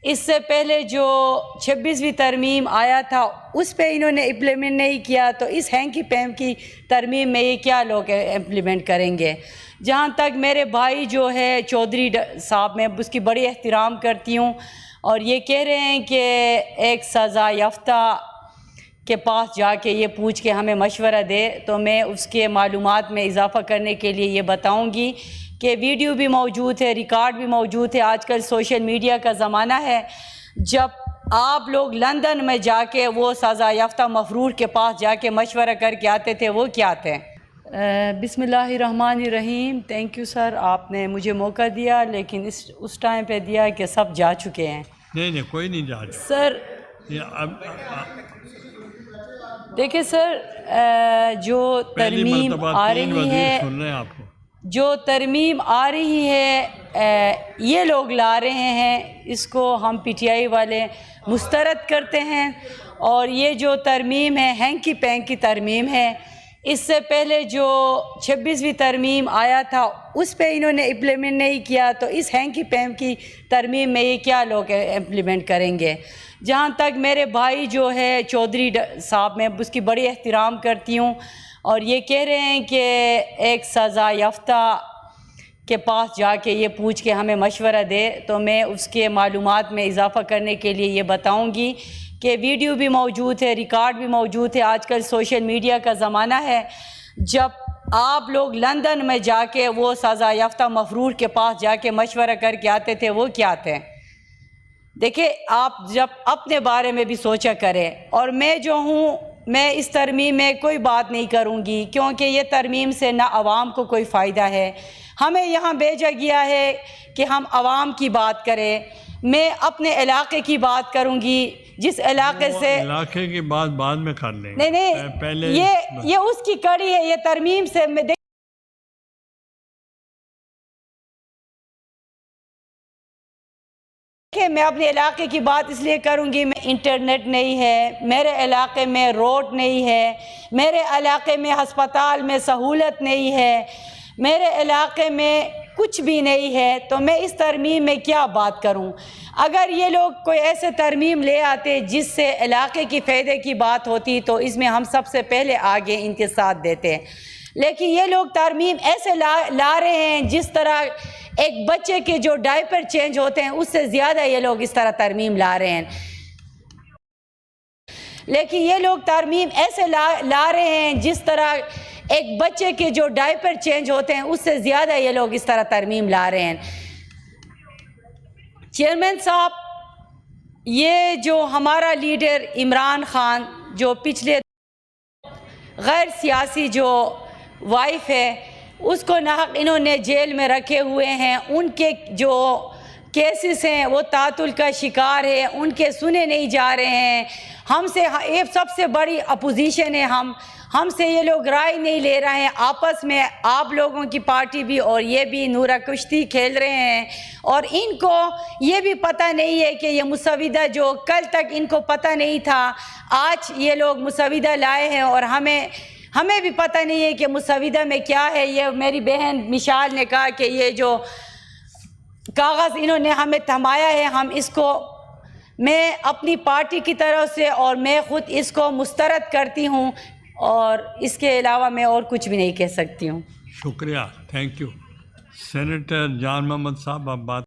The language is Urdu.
اس سے پہلے جو 26ویں ترمیم آیا تھا اس پہ انہوں نے امپلیمنٹ نہیں کیا، تو اس ہینکی پینکی ترمیم میں یہ کیا لوگ امپلیمنٹ کریں گے؟ جہاں تک میرے بھائی جو ہے چودھری صاحب، میں اس کی بڑی احترام کرتی ہوں، اور یہ کہہ رہے ہیں کہ ایک سزا یافتہ کے پاس جا کے یہ پوچھ کے ہمیں مشورہ دے، تو میں اس کے معلومات میں اضافہ کرنے کے لیے یہ بتاؤں گی کہ ویڈیو بھی موجود ہے، ریکارڈ بھی موجود ہے۔ آج کل سوشل میڈیا کا زمانہ ہے، جب آپ لوگ لندن میں جا کے وہ سزا یافتہ مفرور کے پاس جا کے مشورہ کر کے آتے تھے، وہ کیا تھے؟ بسم اللہ الرحمن الرحیم۔ تھینک یو سر، آپ نے مجھے موقع دیا، لیکن اس ٹائم پہ دیا کہ سب جا چکے ہیں۔ نہیں کوئی نہیں جا رہا سر دیکھیں سر، جو ترمیم آ رہی ہے، جو ترمیم آ رہی ہے یہ لوگ لا رہے ہیں، اس کو ہم پی ٹی آئی والے مسترد کرتے ہیں، اور یہ جو ترمیم ہے ہینکی پینکی ترمیم ہے۔ اس سے پہلے جو 26ویں ترمیم آیا تھا اس پہ انہوں نے امپلیمنٹ نہیں کیا، تو اس ہینکی پینکی ترمیم میں یہ کیا لوگ امپلیمنٹ کریں گے؟ جہاں تک میرے بھائی جو ہے چودھری صاحب، میں اس کی بڑی احترام کرتی ہوں، اور یہ کہہ رہے ہیں کہ ایک سزا یافتہ کے پاس جا کے یہ پوچھ کے ہمیں مشورہ دے، تو میں اس کے معلومات میں اضافہ کرنے کے لیے یہ بتاؤں گی کہ ویڈیو بھی موجود ہے، ریکارڈ بھی موجود ہے۔ آج کل سوشل میڈیا کا زمانہ ہے، جب آپ لوگ لندن میں جا کے وہ سزا یافتہ مفرور کے پاس جا کے مشورہ کر کے آتے تھے، وہ کیا تھے؟ دیکھیں، آپ جب اپنے بارے میں بھی سوچا کریں، اور میں جو ہوں، میں اس ترمیم میں کوئی بات نہیں کروں گی، کیونکہ یہ ترمیم سے نہ عوام کو کوئی فائدہ ہے۔ ہمیں یہاں بھیجا گیا ہے کہ ہم عوام کی بات کریں۔ میں اپنے علاقے کی بات کروں گی، جس علاقے سے علاقے کی بات بعد میں کر لیں گے۔ نہیں، پہلے یہ اس کی کڑی ہے، یہ ترمیم سے میں اپنے علاقے کی بات اس لیے کروں گی، میں انٹرنیٹ نہیں ہے، میرے علاقے میں روڈ نہیں ہے، میرے علاقے میں ہسپتال میں سہولت نہیں ہے، میرے علاقے میں کچھ بھی نہیں ہے، تو میں اس ترمیم میں کیا بات کروں؟ اگر یہ لوگ کوئی ایسے ترمیم لے آتے جس سے علاقے کی فائدے کی بات ہوتی، تو اس میں ہم سب سے پہلے آگے ان کے ساتھ دیتے، لیکن یہ لوگ ترمیم ایسے لا رہے ہیں جس طرح ایک بچے کے جو ڈائپر چینج ہوتے ہیں اس سے زیادہ یہ لوگ اس طرح ترمیم لا رہے ہیں۔ لیکن یہ لوگ ترمیم ایسے لا رہے ہیں جس طرح ایک بچے کے جو ڈائپر چینج ہوتے ہیں اس سے زیادہ یہ لوگ اس طرح ترمیم لا رہے ہیں۔ چیئرمین صاحب، یہ جو ہمارا لیڈر عمران خان، جو پچھلے غیر سیاسی جو وائف ہے، اس کو ناحق انہوں نے جیل میں رکھے ہوئے ہیں، ان کے جو کیسز ہیں وہ تعطل کا شکار ہے، ان کے سنے نہیں جا رہے ہیں۔ ہم سے یہ سب سے بڑی اپوزیشن ہے، ہم سے یہ لوگ رائے نہیں لے رہے ہیں، آپس میں آپ لوگوں کی پارٹی بھی اور یہ بھی نورہ کشتی کھیل رہے ہیں، اور ان کو یہ بھی پتہ نہیں ہے کہ یہ مسودہ جو کل تک ان کو پتہ نہیں تھا، آج یہ لوگ مسودہ لائے ہیں، اور ہمیں بھی پتہ نہیں ہے کہ مسودہ میں کیا ہے۔ یہ میری بہن مشال نے کہا کہ یہ جو کاغذ انہوں نے ہمیں تھمایا ہے، ہم اس کو، میں اپنی پارٹی کی طرف سے اور میں خود اس کو مسترد کرتی ہوں، اور اس کے علاوہ میں اور کچھ بھی نہیں کہہ سکتی ہوں۔ شکریہ، تھینک یو۔ سینیٹر جان محمد صاحب، آپ بات